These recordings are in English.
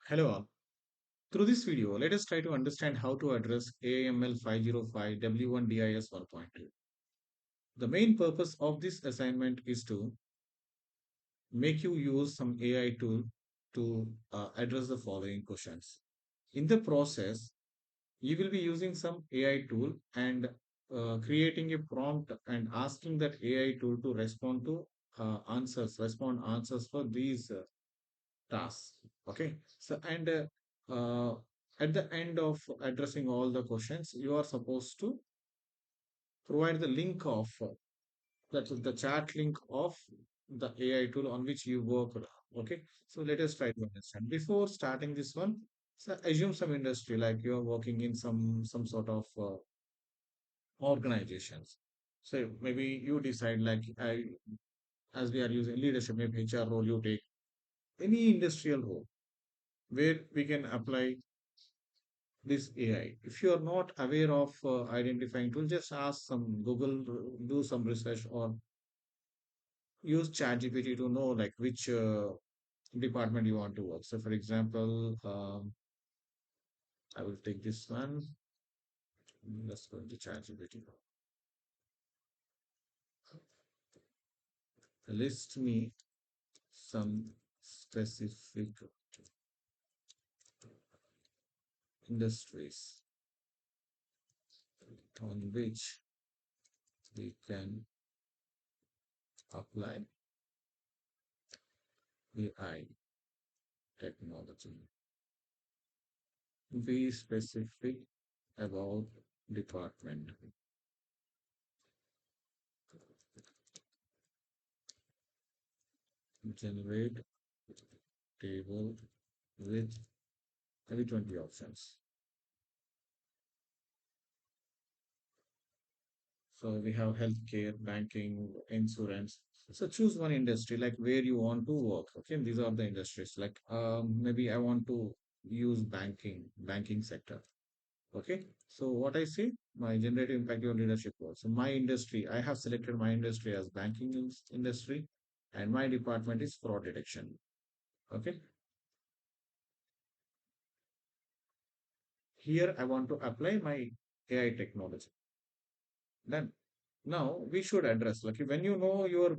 Hello all. Through this video, let us try to understand how to address AML505W1Dis1.2. The main purpose of this assignment is to make you use some AI tool to address the following questions. In the process, you will be using some AI tool and creating a prompt and asking that AI tool to respond answers for these tasks. Okay. So, and at the end of addressing all the questions, you are supposed to provide the link of that is the chat link of the AI tool on which you work. Okay. So let us try to understand. Before starting this one, so assume some industry like you are working in some sort of organizations. So maybe you decide like as we are using leadership, maybe HR role, you take any industrial role where we can apply this AI. If you are not aware of identifying tool, just ask some Google, do some research, or use ChatGPT to know like which department you want to work. So, for example, I will take this one. Let's go into ChatGPT. List me some specific industries on which we can apply AI technology. Be specific about department. Generate table with maybe 20 options. So we have healthcare, banking, insurance. So choose one industry like where you want to work. Okay, these are the industries. Like maybe I want to use banking sector. Okay, so what I see, my generative impact on leadership role. So my industry, I have selected my industry as banking industry, and my department is fraud detection. Okay, here I want to apply my AI technology. Then now we should address like when you know your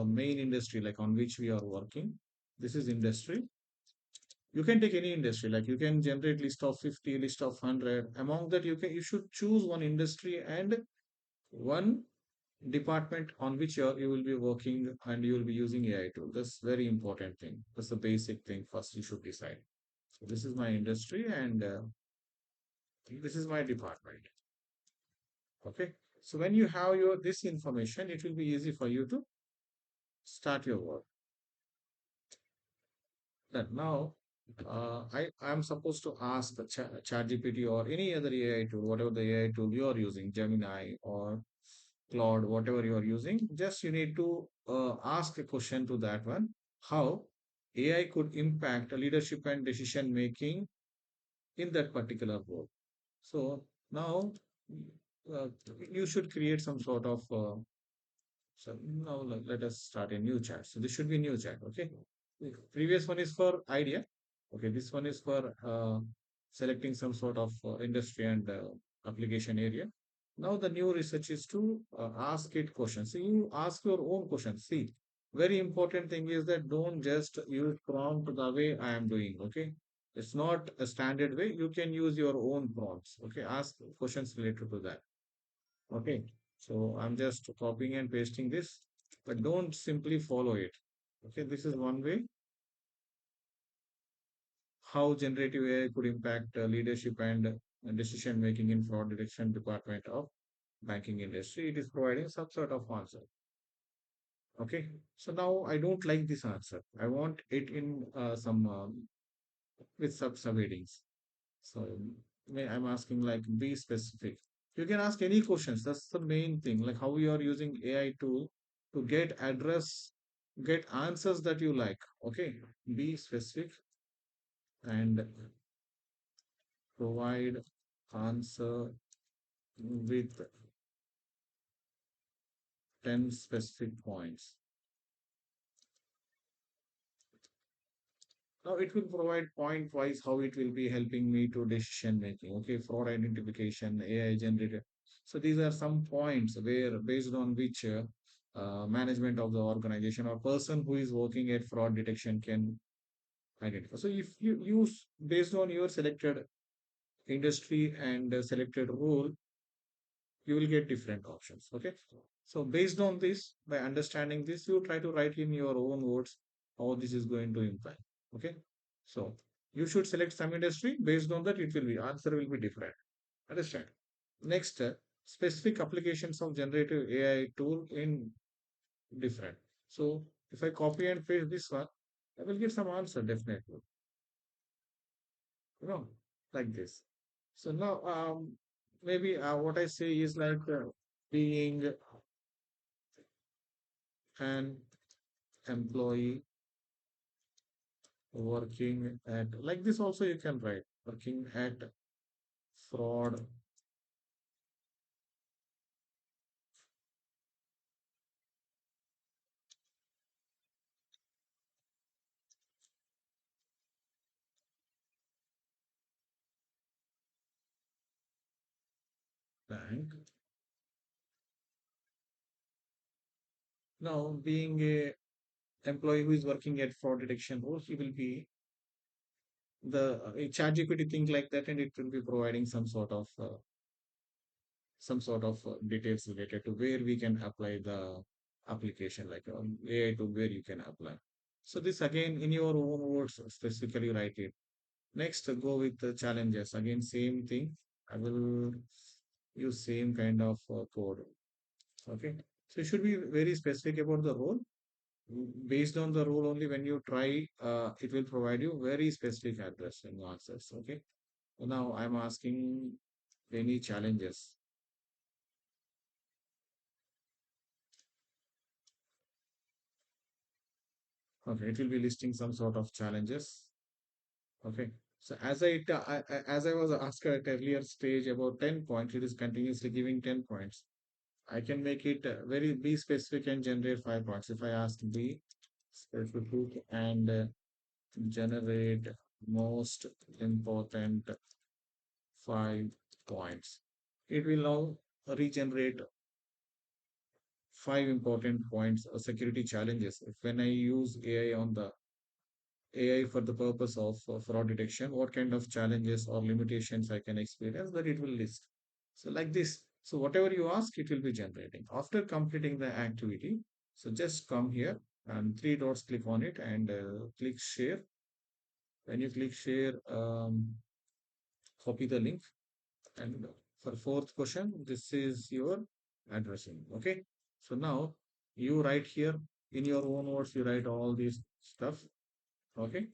main industry, like on which we are working, this is industry. You can take any industry, like you can generate list of 50, list of 100. Among that, you should choose one industry and one department on which you will be working and you will be using AI tool. That's very important thing. That's the basic thing. First, you should decide. So this is my industry and this is my department. Okay. So when you have your this information, it will be easy for you to start your work. That now I am supposed to ask the ChatGPT or any other AI tool, whatever the AI tool you are using, Gemini or Claude, whatever you are using, just you need to ask a question to that one, how AI could impact leadership and decision making in that particular role. So now uh, you should create some sort of so now let us start a new chat. So this should be new chat. Okay. The previous one is for idea. Okay. This one is for selecting some sort of industry and application area. Now the new research is to ask it questions. So you ask your own questions. See, very important thing is that don't just use prompt the way I am doing. Okay. It's not a standard way. You can use your own prompts. Okay. Ask questions related to that. Okay, so I'm just copying and pasting this, but don't simply follow it. Okay, this is one way how generative AI could impact leadership and decision making in fraud detection department of banking industry. It is providing some sort of answer. Okay, so now I don't like this answer. I want it in some with subheadings. So I'm asking like be specific. You can ask any questions. That's the main thing. Like how you are using AI tool to get answers that you like. Okay. Be specific and provide answer with 10 specific points. Now it will provide point wise how it will be helping me to decision making. Okay, fraud identification, AI generated. So these are some points where based on which management of the organization or person who is working at fraud detection can identify. So if you use based on your selected industry and selected role, you will get different options. Okay. So based on this, by understanding this, you try to write in your own words how this is going to impact. Okay. So you should select some industry. Based on that, it will be answer will be different. Understand? Next, specific applications of generative AI tool in different. So if I copy and paste this one, I will get some answer definitely. You know, like this. So now, maybe what I say is like being an employee working at like this also you can write working at fraud bank. Now being a employee who is working at fraud detection role, he will be the chat GPT thing like that, and it will be providing some sort of details related to where we can apply the application, like AI to where you can apply. So this again in your own words specifically write it. Next, go with the challenges. Again, same thing. I will use same kind of code. Okay. So you should be very specific about the role. Based on the role only, when you try, it will provide you very specific address and answers. Okay. So now I'm asking any challenges. Okay. It will be listing some sort of challenges. Okay. So as I was asked at earlier stage about 10 points, it is continuously giving 10 points. I can make it very be specific and generate 5 points. If I ask be specific and generate most important 5 points, it will now regenerate 5 important points of security challenges. When I use AI for the purpose of fraud detection, what kind of challenges or limitations I can experience, that it will list. So like this. So whatever you ask, it will be generating. After completing the activity, so just come here and three dots, click on it and click share. When you click share, copy the link. And for fourth question, this is your addressing. Okay. So now you write here in your own words, you write all these stuff. Okay.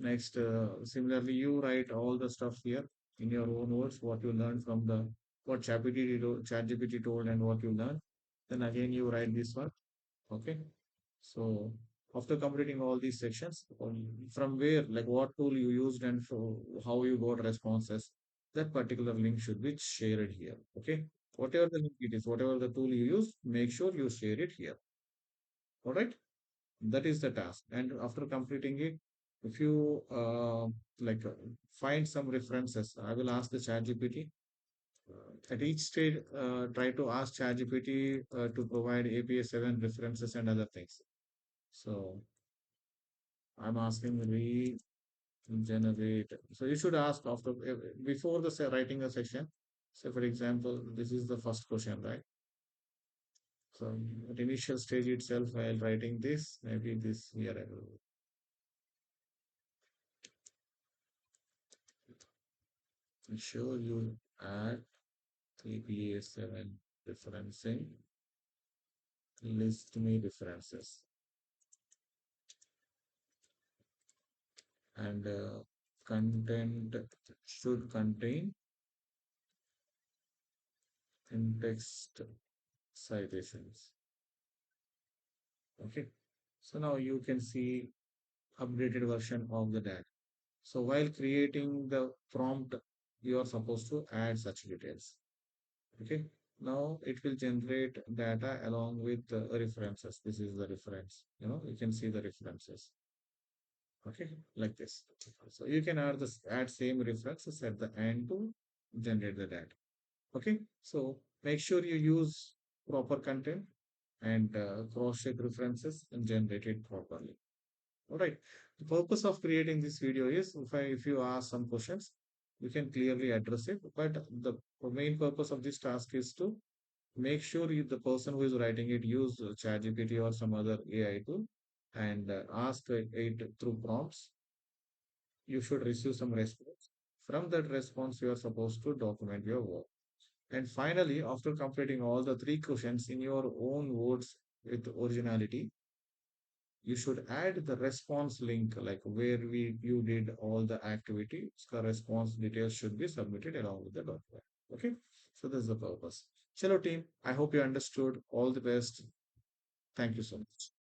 Next, similarly, you write all the stuff here in your own words, what you learned from the what ChatGPT told and what you learned. Then again, you write this one. Okay. So after completing all these sections, from where, like what tool you used and how you got responses, that particular link should be shared here. Okay. Whatever the link it is, whatever the tool you use, make sure you share it here. All right. That is the task. And after completing it, if you like find some references, I will ask the ChatGPT. At each stage, try to ask ChatGPT to provide APA 7 references and other things. So I'm asking regenerate. So you should ask after before the writing a section. So for example, this is the first question, right? So at initial stage itself, while writing this, maybe this here I will ensure you add APA 7 referencing, list me references, and content should contain in-text citations. Okay. So now you can see updated version of the data. So while creating the prompt, you are supposed to add such details. Okay. Now it will generate data along with the references. This is the reference. You can see the references. Okay, like this. So you can add same references at the end to generate the data. Okay, so make sure you use proper content and cross-check references and generate it properly. All right. The purpose of creating this video is if you ask some questions, you can clearly address it. But the main purpose of this task is to make sure the person who is writing it use ChatGPT or some other AI tool and ask it through prompts. You should receive some response. From that response, you are supposed to document your work. And finally, after completing all the three questions in your own words with originality, you should add the response link, like where you did all the activity. The response details should be submitted along with the document. Okay, so this is the purpose. Hello, team. I hope you understood. All the best. Thank you so much.